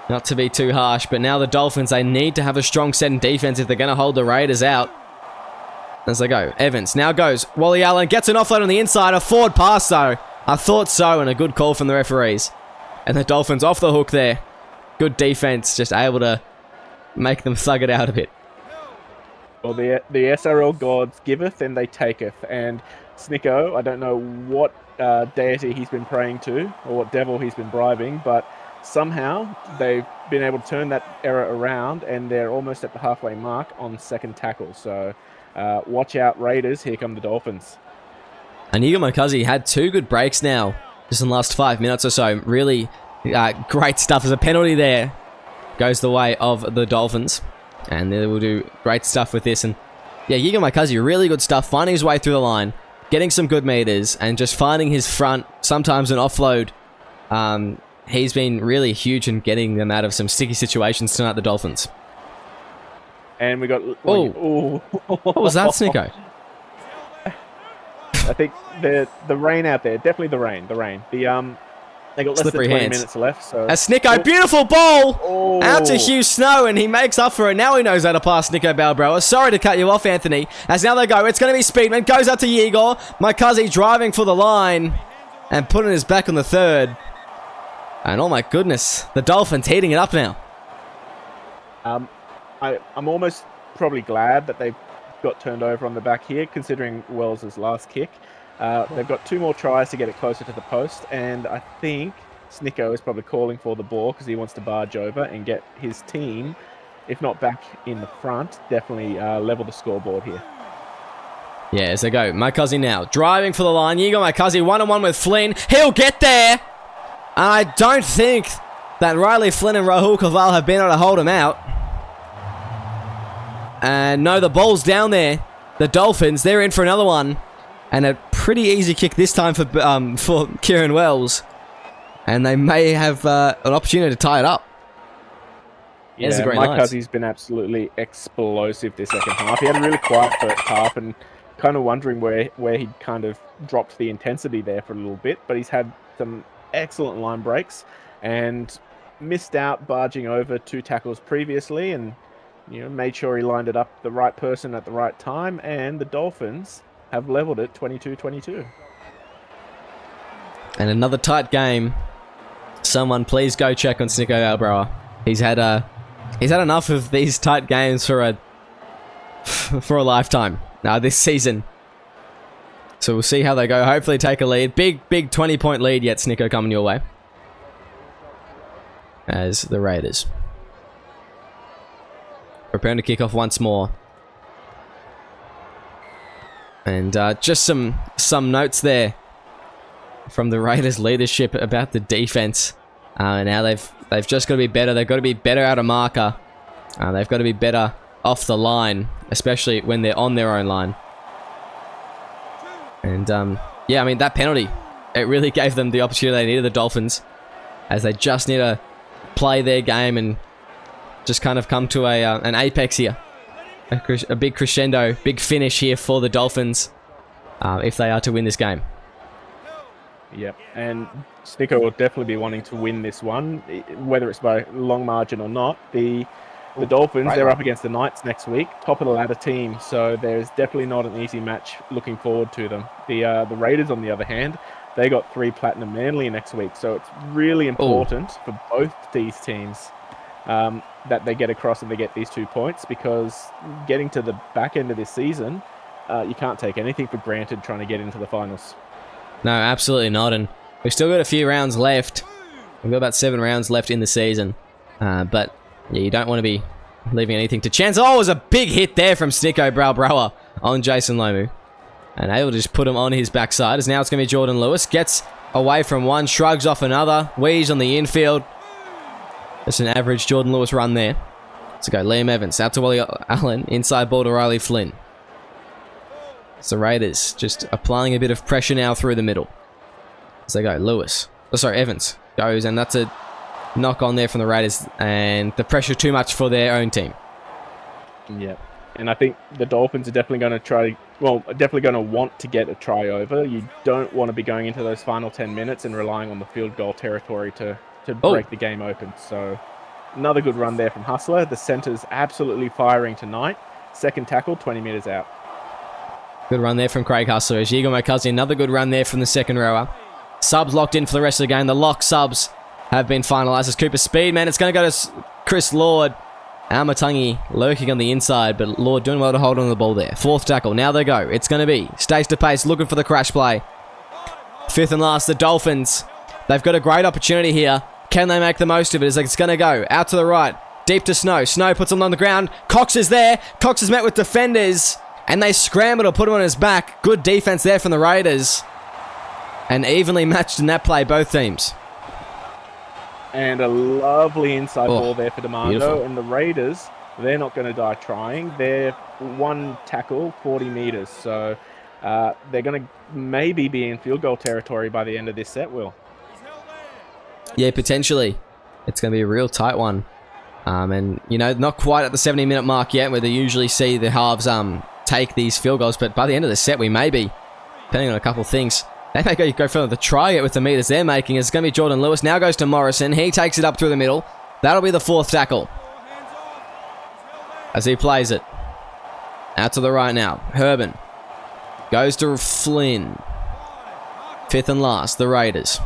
Not to be too harsh, but now the Dolphins, they need to have a strong set in defense if they're going to hold the Raiders out. As they go, Evans now goes. Wally Allen gets an offload on the inside. A forward pass, though. I thought so, and a good call from the referees. And the Dolphins off the hook there. Good defense, just able to make them thug it out a bit. Well, the SRL gods giveth and they taketh. And Snicko, I don't know what deity he's been praying to or what devil he's been bribing, but somehow they've been able to turn that error around, and they're almost at the halfway mark on second tackle. So Watch out, Raiders. Here come the Dolphins. And Inigo Mokazi had 2 good breaks now, just in the last 5 minutes or so. Really great stuff. There's a penalty there. Goes the way of the Dolphins. And they will do great stuff with this. And yeah, Inigo Mokazi, really good stuff. Finding his way through the line. Getting some good meters. And just finding his front. Sometimes an offload. He's been really huge in getting them out of some sticky situations tonight, the Dolphins. And we got... What was that, Snicko? I think the rain out there, definitely the rain. They got less Slippery than 20 hands. minutes left. So A Snicko, beautiful ball! Oh. Out to Hugh Snow, and he makes up for it. Now he knows how to pass Snicko Balbroa. Sorry to cut you off, Anthony. As now they go, it's going to be Speedman. Goes up to Igor. Mokazi driving for the line and putting his back on the third. And oh my goodness, the Dolphins heating it up now. I'm almost probably glad that they got turned over on the back here, considering Wells' last kick. They've got 2 more tries to get it closer to the post, and I think Snicko is probably calling for the ball because he wants to barge over and get his team, if not back in the front, definitely level the scoreboard here. Yeah, as they go. Mokazi now driving for the line. You got Mokazi one-on-one with Flynn. He'll get there. I don't think that Riley Flynn and Rahul Kaval have been able to hold him out. And no, the ball's down there. The Dolphins, they're in for another one. And a pretty easy kick this time for Kieran Wells. And they may have an opportunity to tie it up. Yeah, Mike Cuzzy's been absolutely explosive this second half. He had a really quiet first half and kind of wondering where he'd kind of dropped the intensity there for a little bit. But he's had some excellent line breaks and missed out barging over 2 tackles previously and made sure he lined it up the right person at the right time, and the Dolphins have leveled it 22-22. And another tight game. Someone please go check on Snicko Albroa. He's had enough of these tight games for a lifetime this season. So we'll see how they go. Hopefully take a lead. Big 20-point lead yet, Snicko, coming your way. As the Raiders preparing to kick off once more. And just some notes there from the Raiders leadership about the defense. Now they've just got to be better. They've got to be better out of marker. They've got to be better off the line, especially when they're on their own line. And yeah, I mean, that penalty, it really gave them the opportunity they needed, the Dolphins, as they just need to play their game and just kind of come to an apex here. A big crescendo, big finish here for the Dolphins if they are to win this game. Yep, and Snicko will definitely be wanting to win this one, whether it's by long margin or not. The Dolphins, they're up against the Knights next week, top of the ladder team, so there's definitely not an easy match looking forward to them. The Raiders, on the other hand, they got 3 Platinum Manly next week, so it's really important for both these teams that they get across and they get these 2 points, because getting to the back end of this season, you can't take anything for granted trying to get into the finals. No, absolutely not, and we've still got a few rounds left. We've got about 7 rounds left in the season, but yeah, you don't want to be leaving anything to chance. Oh, it was a big hit there from Snicko Balbroa on Jason Lomu, and able to just put him on his backside, as now it's going to be Jordan Lewis. Gets away from one, shrugs off another, Weege on the infield. It's an average Jordan Lewis run there. Let's go Liam Evans, out to Wally Allen, inside ball to Riley Flynn. It's the Raiders just applying a bit of pressure now through the middle. As they go, Evans goes, and that's a knock on there from the Raiders, and the pressure too much for their own team. Yeah, and I think the Dolphins are definitely going to want to get a try over. You don't want to be going into those final 10 minutes and relying on the field goal territory to break the game open. So another good run there from Hustler. The center's absolutely firing tonight. Second tackle, 20 meters out. Good run there from Craig Hustler. As Yigo Mokazi, another good run there from the second rower. Subs locked in for the rest of the game. The lock subs have been finalised as Cooper Speedman. It's going to go to Chris Lord. Almatangi lurking on the inside, but Lord doing well to hold on to the ball there. 4th tackle. Now they go. It's going to be stays to pace, looking for the crash play. 5th and last, the Dolphins. They've got a great opportunity here. Can they make the most of it? It's going to go out to the right. Deep to Snow. Snow puts him on the ground. Cox is there. Cox is met with defenders. And they scramble to put him on his back. Good defense there from the Raiders. And evenly matched in that play, both teams. And a lovely inside ball there for Demando. Beautiful. And the Raiders, they're not going to die trying. They're one tackle, 40 meters. So they're going to maybe be in field goal territory by the end of this set, Will. Yeah, potentially. It's going to be a real tight one. And, you know, not quite at the 70-minute mark yet, where they usually see the halves take these field goals. But by the end of the set, we may be, depending on a couple of things. They may go further. The try it with the meters they're making is going to be Jordan Lewis. Now goes to Morrison. He takes it up through the middle. That'll be the 4th tackle. As he plays it. Out to the right now. Herban. Goes to Flynn. 5th and last. The Raiders.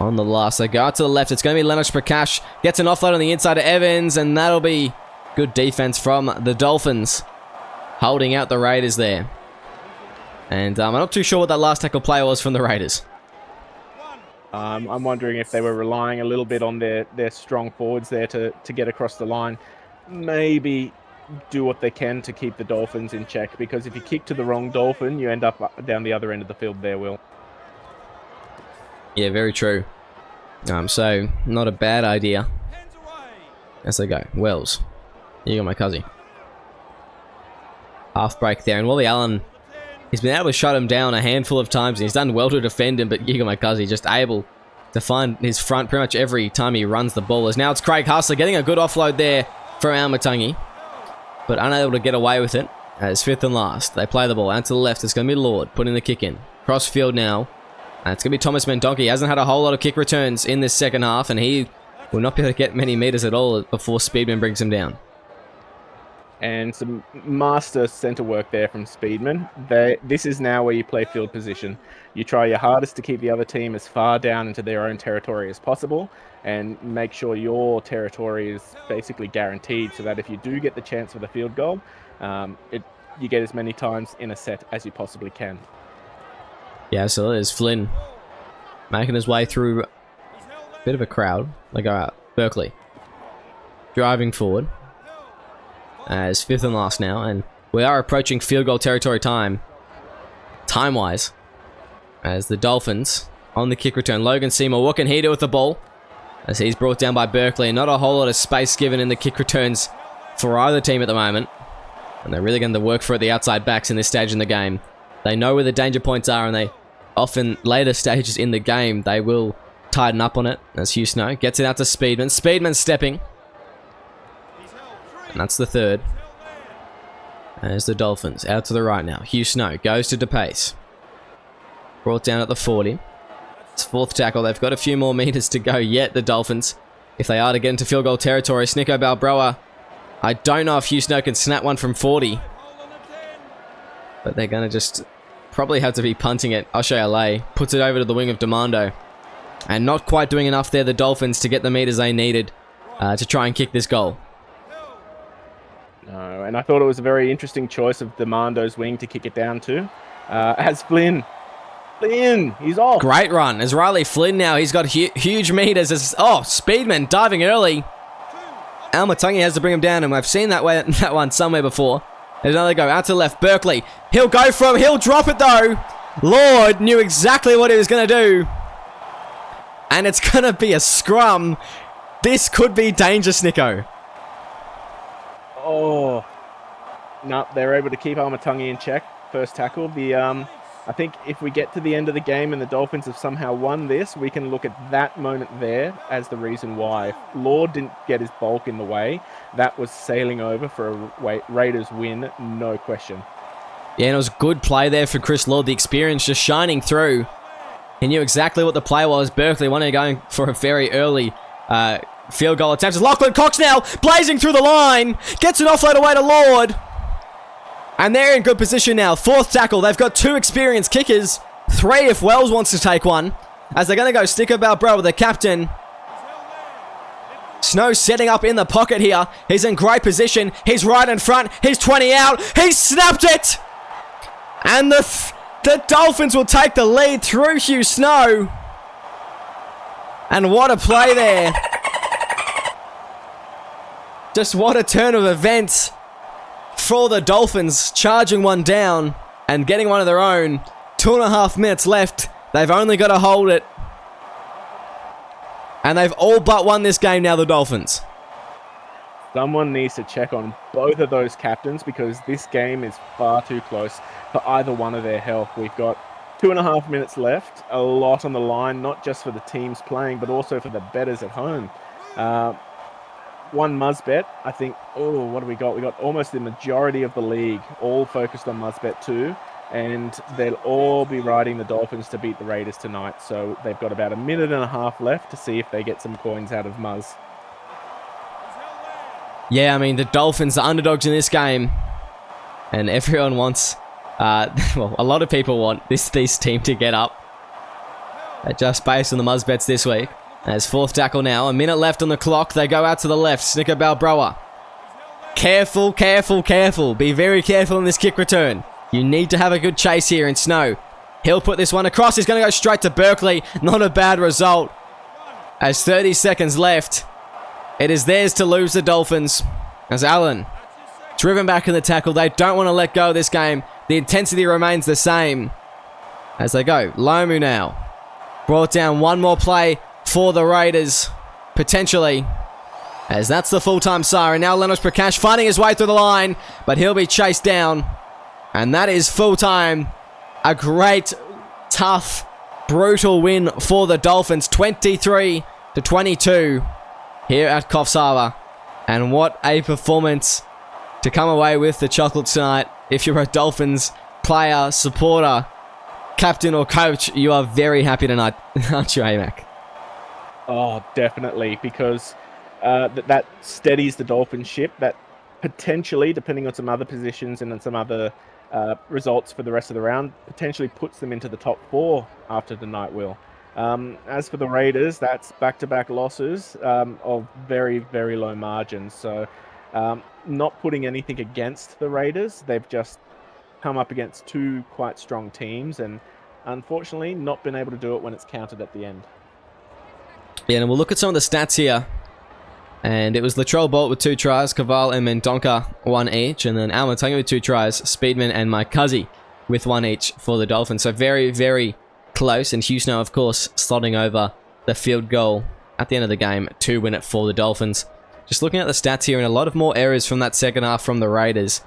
On the last. They go out to the left. It's going to be Lennox Prakash. Gets an offload on the inside to Evans. And that'll be good defense from the Dolphins. Holding out the Raiders there. And I'm not too sure what that last tackle play was from the Raiders. I'm wondering if they were relying a little bit on their strong forwards there to get across the line. Maybe do what they can to keep the Dolphins in check, because if you kick to the wrong Dolphin, you end up down the other end of the field there, Will. Yeah, very true. So, not a bad idea. As they go. Wells. You got my cousin. Half break there, and Wally Allen, he's been able to shut him down a handful of times, and he's done well to defend him, but Yiga Makazi just able to find his front pretty much every time he runs the ball. As now it's Craig Hustler getting a good offload there from Almatangi, but unable to get away with it. As 5th and last, they play the ball out to the left. It's going to be Lord putting the kick in. Cross field now. And it's going to be Thomas Mendonca. He hasn't had a whole lot of kick returns in this second half, and he will not be able to get many meters at all before Speedman brings him down. And some master centre work there from Speedman. This is now where you play field position. You try your hardest to keep the other team as far down into their own territory as possible, and make sure your territory is basically guaranteed, so that if you do get the chance for the field goal, you get as many times in a set as you possibly can. Yeah, so there's Flynn making his way through a bit of a crowd. They go out. Berkeley driving forward. As 5th and last now, and we are approaching field goal territory time-wise, as the Dolphins on the kick return. Logan Seymour, what can he do with the ball? As he's brought down by Berkeley, and not a whole lot of space given in the kick returns for either team at the moment, and they're really going to work for it, the outside backs in this stage in the game. They know where the danger points are, and they often, later stages in the game, they will tighten up on it, as Hugh Snow gets it out to Speedman. Speedman stepping. And that's the 3rd. As the Dolphins out to the right now. Hugh Snow goes to DePace. Brought down at the 40. It's 4th tackle. They've got a few more meters to go yet, the Dolphins, if they are to get into field goal territory. Snicko Balbroa. I don't know if Hugh Snow can snap one from 40. But they're going to just probably have to be punting it. O'Shea Alley puts it over to the wing of Demando. And not quite doing enough there, the Dolphins, to get the meters they needed to try and kick this goal. No, and I thought it was a very interesting choice of Demando's wing to kick it down to. As Flynn, he's off. Great run. As Riley Flynn now, he's got huge meters. Speedman diving early. Almatangi has to bring him down, and I've seen that one somewhere before. There's another go out to the left. Berkeley, he'll drop it though. Lord knew exactly what he was going to do. And it's going to be a scrum. This could be dangerous, Nico. Oh, no, they're able to keep Almatangi in check. First tackle. I think if we get to the end of the game and the Dolphins have somehow won this, we can look at that moment there as the reason why. If Lord didn't get his bulk in the way, that was sailing over for a Raiders win, no question. Yeah, and it was good play there for Chris Lord. The experience just shining through. He knew exactly what the play was. Berkeley wanted to go for a very early field goal attempt. Lachlan Cox now blazing through the line. Gets an offload away to Lord. And they're in good position now. 4th tackle. They've got 2 experienced kickers. 3 if Wells wants to take one. As they're going to go Sticker Balbroa with the captain. Snow setting up in the pocket here. He's in great position. He's right in front. He's 20 out. He's snapped it. And the Dolphins will take the lead through Hugh Snow. And what a play there. Just what a turn of events for the Dolphins, charging one down and getting one of their own. 2.5 minutes left. They've only got to hold it. And they've all but won this game now, the Dolphins. Someone needs to check on both of those captains because this game is far too close for either one of their health. We've got 2.5 minutes left, a lot on the line, not just for the teams playing, but also for the bettors at home. One Muzbet, I think, what do we got? We got almost the majority of the league all focused on Muzbet too, and they'll all be riding the Dolphins to beat the Raiders tonight. So they've got about 1.5 minutes left to see if they get some coins out of Muzz. Yeah, I mean, the Dolphins are underdogs in this game, and everyone wants, well, a lot of people want this team to get up, just based on the Muzz bets this week. As fourth tackle now, 1 minute left on the clock, they go out to the left, Snicker Balbroa. Careful, careful, careful, be very careful in this kick return. You need to have a good chase here in Snow. He'll put this one across, he's going to go straight to Berkeley, not a bad result. As 30 seconds left. It is theirs to lose, the Dolphins. As Allen, driven back in the tackle. They don't want to let go of this game. The intensity remains the same. As they go, Lomu now. Brought down one more play for the Raiders. Potentially. As that's the full-time siren. Now Lenos Prakash finding his way through the line. But he'll be chased down. And that is full-time. A great, tough, brutal win for the Dolphins. 23-22. Here at Coffs Harbour. And what a performance to come away with the chocolate tonight. If you're a Dolphins player, supporter, captain or coach, you are very happy tonight, aren't you, AMAC? Oh, definitely, because that steadies the Dolphin ship. That potentially, depending on some other positions and on some other results for the rest of the round, potentially puts them into the top 4 after tonight, Will. As for the Raiders, that's back-to-back losses of very, very low margins. So not putting anything against the Raiders. They've just come up against 2 quite strong teams and unfortunately not been able to do it when it's counted at the end. Yeah, and we'll look at some of the stats here. And it was Latrell Bolt with 2 tries, Caval and Mendonca 1 each, and then Al Matunga with 2 tries, Speedman and Mike Cuzzy with 1 each for the Dolphins. So very, very close, and Hugh Snow, of course, slotting over the field goal at the end of the game to win it for the Dolphins. Just looking at the stats here, and a lot of more errors from that second half from the Raiders.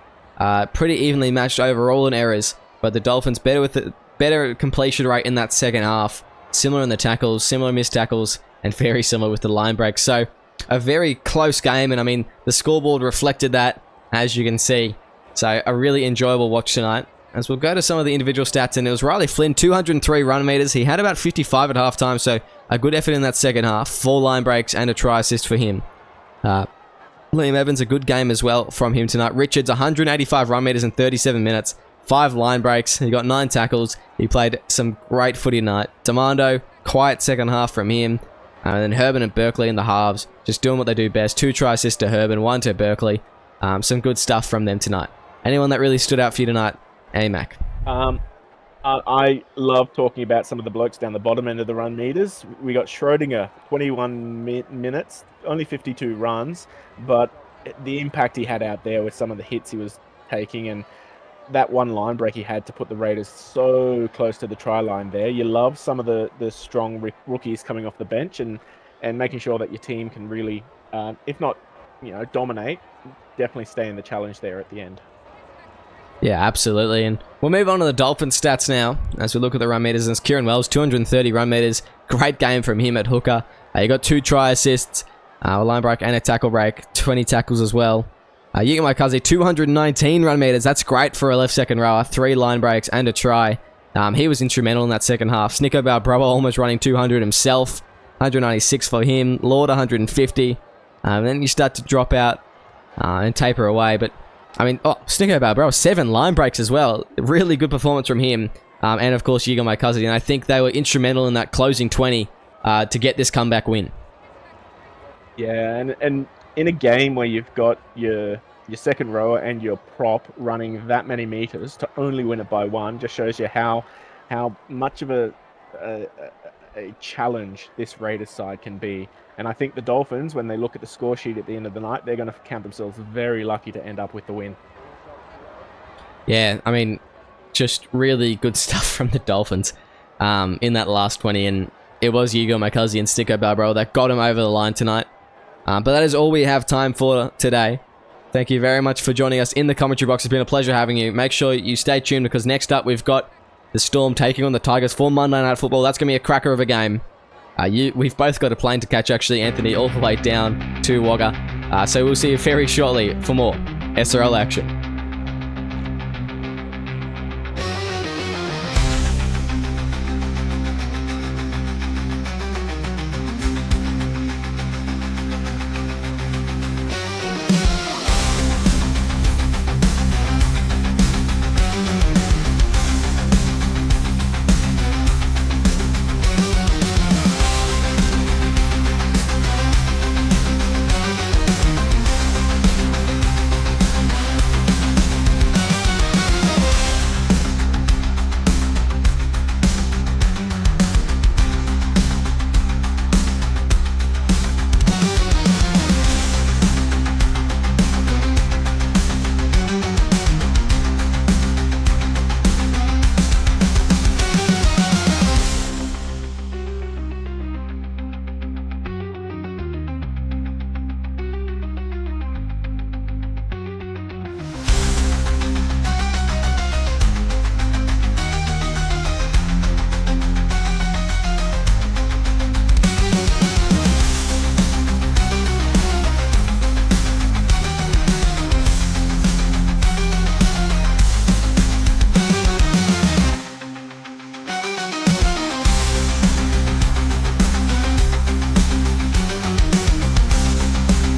Pretty evenly matched overall in errors, but the Dolphins better with the better completion rate in that second half. Similar in the tackles, similar missed tackles, and very similar with the line breaks. So a very close game, and I mean, the scoreboard reflected that, as you can see. So a really enjoyable watch tonight. As we'll go to some of the individual stats, and it was Riley Flynn, 203 run meters. He had about 55 at halftime, so a good effort in that second half. 4 line breaks and a try assist for him. Liam Evans, a good game as well from him tonight. Richards, 185 run meters in 37 minutes. 5 line breaks. He got 9 tackles. He played some great footy tonight. Demando, quiet second half from him. And then Herban and Berkeley in the halves, just doing what they do best. 2 try assists to Herban, 1 to Berkeley. Some good stuff from them tonight. Anyone that really stood out for you tonight? AMAC. I love talking about some of the blokes down the bottom end of the run meters. We got Schrodinger, 21 minutes, only 52 runs, but the impact he had out there with some of the hits he was taking and that one line break he had to put the Raiders so close to the try line there. You love some of the strong rookies coming off the bench and making sure that your team can really, if not, dominate, definitely stay in the challenge there at the end. Yeah, absolutely. And we'll move on to the Dolphins stats now as we look at the run meters. And it's Kieran Wells, 230 run meters. Great game from him at hooker. He got 2 try assists, a line break and a tackle break, 20 tackles as well. Yuki Maikaze, 219 run meters. That's great for a left second rower. 3 line breaks and a try. He was instrumental in that second half. Snicker Balbroa almost running 200 himself. 196 for him. Lord, 150. And then you start to drop out and taper away. But I mean, Snicker Balbroa, 7 line breaks as well. Really good performance from him. And of course, Yiga Maikaze. And I think they were instrumental in that closing 20 to get this comeback win. Yeah, and in a game where you've got your second rower and your prop running that many meters to only win it by 1 just shows you how much of a a challenge this Raiders side can be. And I think the Dolphins, when they look at the score sheet at the end of the night, they're going to count themselves very lucky to end up with the win. Yeah, I mean, just really good stuff from the Dolphins in that last 20. And it was Hugo McCuzzy and Sticko Balbro that got him over the line tonight. But that is all we have time for today. Thank you very much for joining us in the commentary box. It's been a pleasure having you. Make sure you stay tuned because next up we've got the Storm taking on the Tigers for Monday Night Football. That's going to be a cracker of a game. We've both got a plane to catch, actually, Anthony, all the way down to Wagga. So we'll see you very shortly for more SRL action.